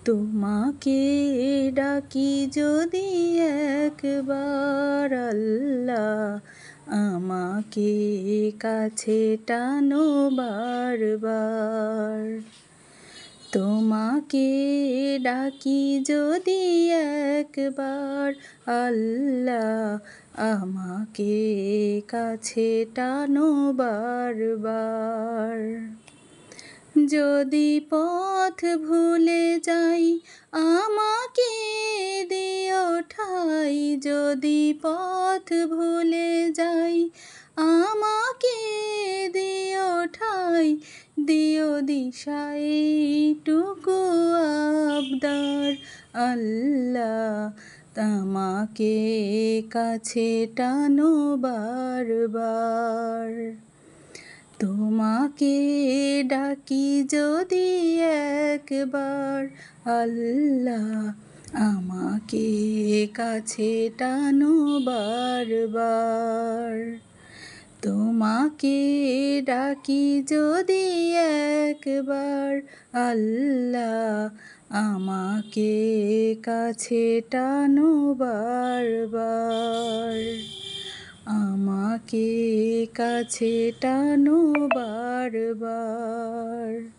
তোমাকে ডাকি যদি একবার আল্লাহ, আমাকে কাছে টানো বারবার। তোমাকে ডাকি যদি একবার আল্লাহ, আমাকে কাছে টানো বারবার। যদি পথ ভুলে যাই আমাকে দিও ঠাই, যদি পথ ভুলে যাই আমাকে দিও ঠাই, দিও দিশা এইটুকু আবদার আল্লাহ, আমাকে কাছে টানো বারবার। তোমাকে ডাকি যদি একবার আল্লাহ, আমাকে কাছে টানো বারবার। তোমাকে ডাকি যদি একবার আল্লাহ, আমাকে কাছে টানো বারবার। আমাকে কাছে টানো বারবার।